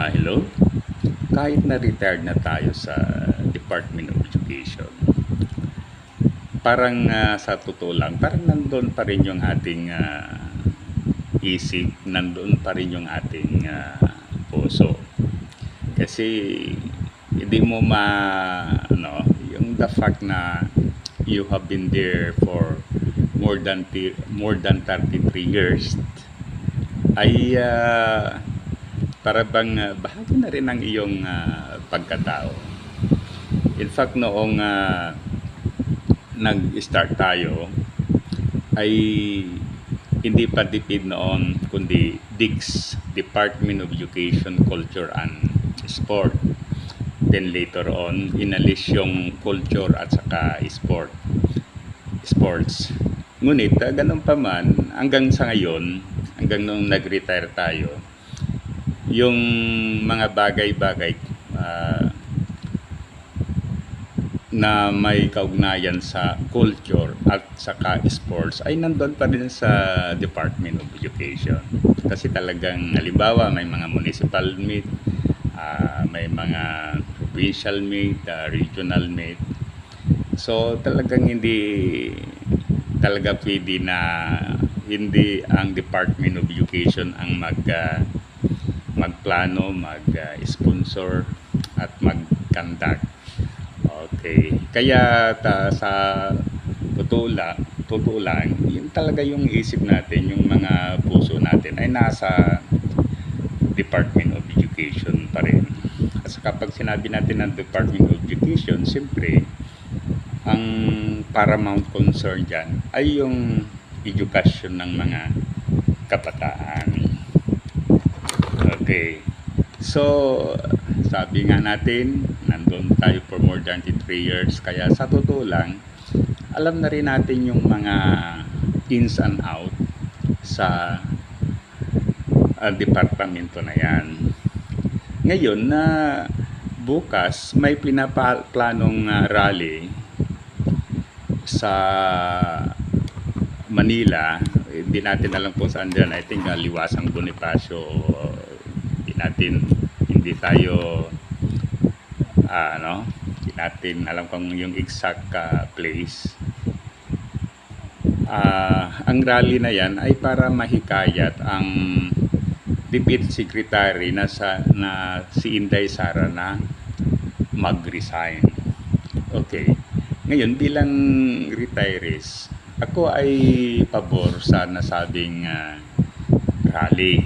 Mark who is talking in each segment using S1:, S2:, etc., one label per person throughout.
S1: Hello. Kahit na retired na tayo sa Department of Education, parang sa totoo lang, parang nandoon pa rin yung ating isip, nandoon pa rin yung ating puso. Kasi hindi mo yung the fact na you have been there for more than 33 years ay para bang bahagi na rin ng iyong pagkatao. In fact, noong nag-start tayo ay hindi pa DepEd noon kundi DICS, Department of Education, Culture and Sport. Then later on inalis yung culture at saka sports. Ngunit ganun pa man hanggang sa ngayon, hanggang nung nag-retire tayo, yung mga bagay-bagay na may kaugnayan sa culture at saka sports ay nandun pa rin sa Department of Education. Kasi talagang halimbawa may mga municipal meet, may mga provincial meet, regional meet. So talagang hindi talaga pwede na hindi ang Department of Education ang magplano, mag-sponsor at mag-conduct. Okay. Kaya sa totoo lang, yun talaga yung isip natin, yung mga puso natin ay nasa Department of Education pa rin. Kasi kapag sinabi natin ng Department of Education, siyempre, ang paramount concern dyan ay yung edukasyon ng mga kabataan. Okay. So, sabi nga natin, nandun tayo for more than 3 years. Kaya sa totoo lang, alam na rin natin yung mga ins and out sa departamento na yan. Ngayon na bukas may pinaplanong rally sa Manila. Hindi natin alam kung saan dyan. I think Liwasang Bonifacio. Hindi tayo hindi natin alam kung yung exact place. Ang rally na yan ay para mahikayat ang DepEd Secretary na si Inday Sara na mag-resign. Okay. Ngayon bilang retirees, ako ay pabor sa nasabing rally.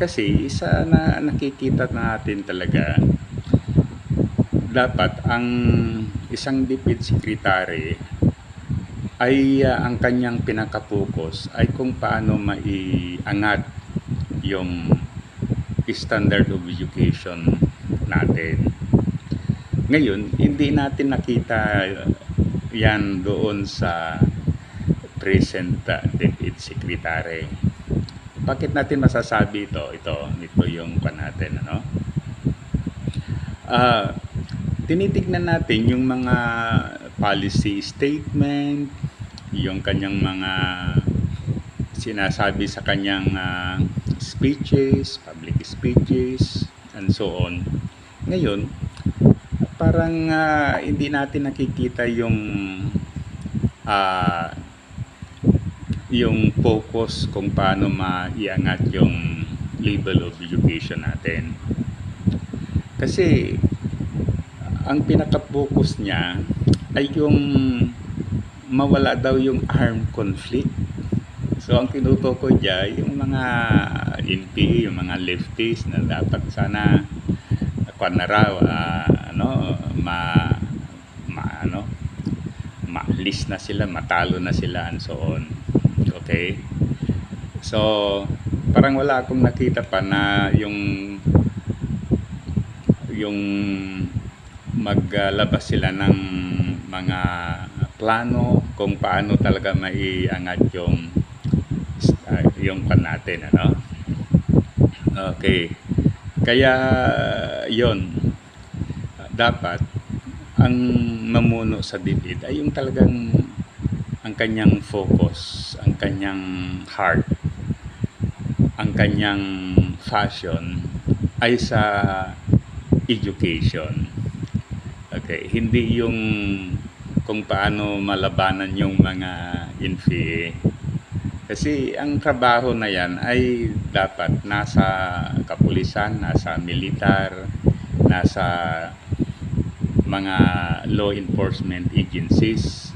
S1: Kasi isa na nakikita natin talaga, dapat ang isang DepEd Secretary ay ang kanyang pinaka-focus ay kung paano maiangat yung standard of education natin. Ngayon, hindi natin nakita yan doon sa present DepEd Secretary. Bakit natin masasabi ito? Ito yung natin, tinitignan natin yung mga policy statement, yung kanyang mga sinasabi sa kanyang speeches, public speeches, and so on. Ngayon, parang hindi natin nakikita yung focus kung paano maiangat yung level of education natin. Kasi ang pinaka-focus niya ay yung mawala daw yung armed conflict. So ang tinutukoy niya yung mga NPA, yung mga lefties na dapat sana maalis na sila, matalo na sila, and so on. Okay? So, parang wala akong nakita pa na yung maglabas sila ng mga plano kung paano talaga maiangat yung natin, Okay. Kaya yon, dapat ang mamuno sa DepEd ay yung talagang ang kanyang focus, ang kanyang heart, ang kanyang fashion ay sa education. Okay, hindi yung kung paano malabanan yung mga NPA. Kasi ang trabaho na yan ay dapat nasa kapulisan, nasa militar, nasa mga law enforcement agencies.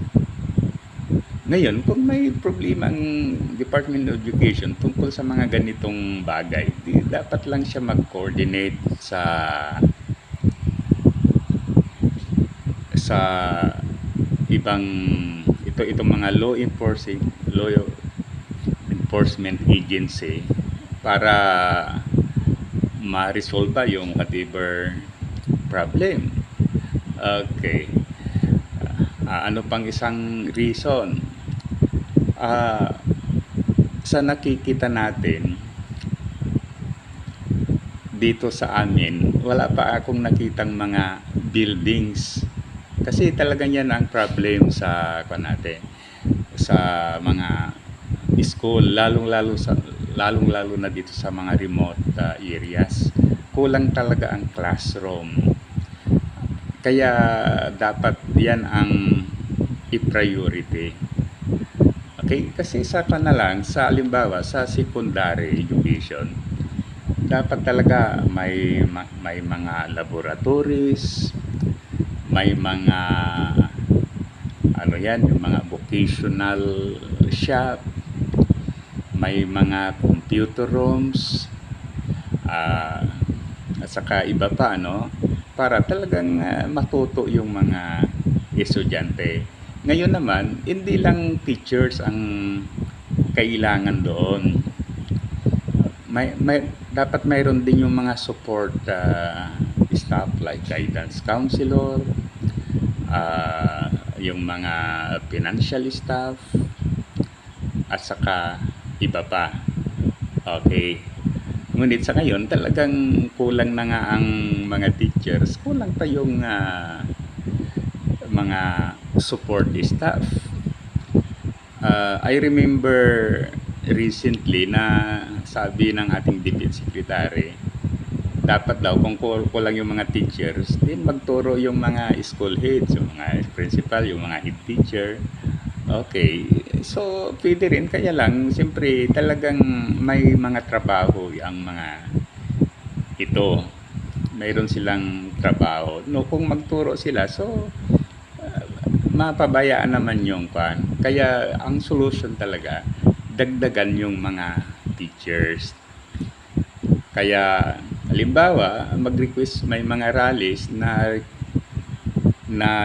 S1: Ngayon, kung may problema ang Department of Education tungkol sa mga ganitong bagay, dapat lang siya mag-coordinate sa ibang itong mga law enforcement agency para ma-resolve yung whatever problem. Okay. Ano pang isang reason? Sa nakikita natin dito sa amin, wala pa akong nakitang mga buildings. Kasi talagang yan ang problem sa sa mga school, lalong-lalo na dito sa mga remote areas. Kulang talaga ang classroom. Kaya dapat yan ang i-priority. Okay, kasi sa halimbawa sa secondary education, dapat talaga may mga laboratories, may mga yung mga vocational shop, may mga computer rooms, at saka iba pa, para talagang matuto yung mga estudyante. Ngayon naman, hindi lang teachers ang kailangan doon. Dapat mayroon din yung mga support staff like guidance counselor, yung mga financial staff, at saka iba pa. Okay. Ngunit sa ngayon, talagang kulang na nga ang mga teachers, kulang pa yung mga support staff. I remember recently na sabi ng ating Deputy Secretary, dapat daw kung kulang yung mga teachers, din magturo yung mga school heads, yung mga principal, yung mga head teacher. Okay, so pwede rin, kaya lang siyempre talagang may mga trabaho ang mga ito, mayroon silang trabaho, kung magturo sila, so mapabayaan naman yung kaya ang solution talaga, dagdagan yung mga teachers. Kaya halimbawa mag-request, may mga rallies na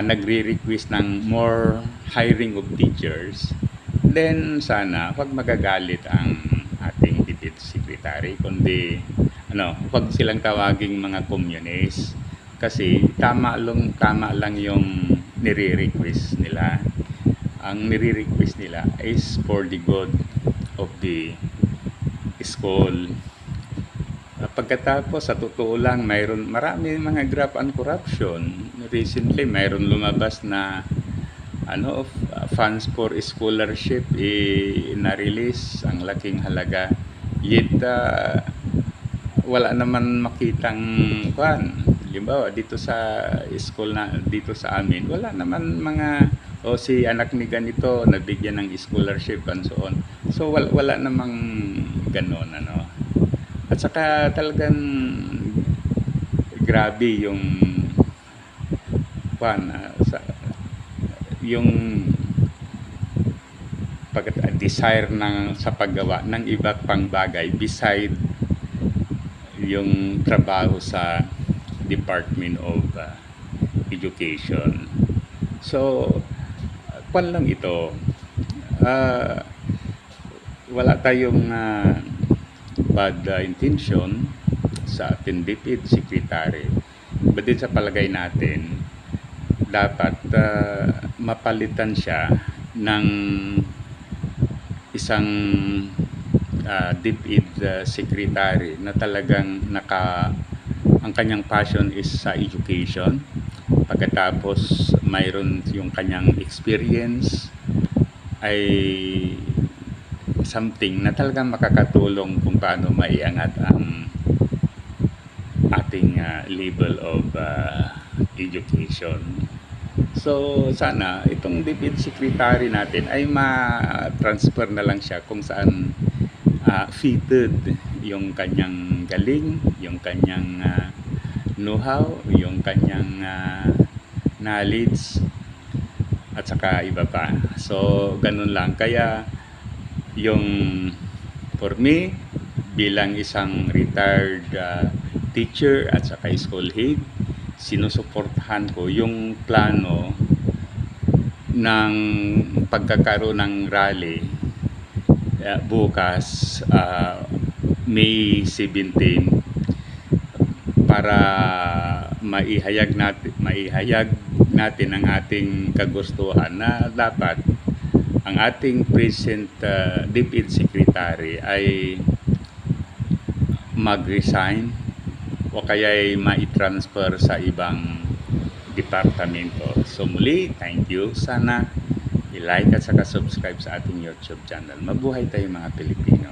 S1: nagre-request ng more hiring of teachers, then sana wag magagalit ang ating Deputy Secretary, kundi wag silang tawaging mga communists, kasi tama lang yung nire-request nila. Ang nire-request nila is for the good of the school. Pagkatapos, sa totoo lang, marami mga graft and corruption. Recently, mayroon lumabas na funds for scholarship na-release, ang laking halaga. Yet, wala naman makitang halimbawa, dito sa school dito sa amin, wala naman si anak ni ganito, nabigyan ng scholarship and so on. So, wala namang ganon, At saka talagang grabe yung yung desire sa paggawa ng iba't pang bagay beside yung trabaho sa Department of Education. So, lang ito. Wala tayong bad intention sa ating Deputy Secretary, but din sa palagay natin, dapat mapalitan siya ng isang Deputy Secretary na talagang ang kanyang passion is sa education. Pagkatapos mayroon yung kanyang experience ay something na talagang makakatulong kung paano maiangat ang ating level of education. So sana itong DepEd secretary natin ay ma-transfer na lang siya kung saan fitted yung kanyang galing, yung kanyang know-how, yung kanyang knowledge at saka iba pa. So ganun lang. Kaya yung for me bilang isang retired teacher at saka school head, sinusuportahan ko yung plano ng pagkakaroon ng rally bukas May 17 para maihayag natin ang ating kagustuhan na dapat ang ating present DepEd secretary ay mag-resign o kaya ay ma-transfer sa ibang departamento. So muli, thank you. Sana i-like at saka subscribe sa ating YouTube channel. Mabuhay tayo mga Pilipino.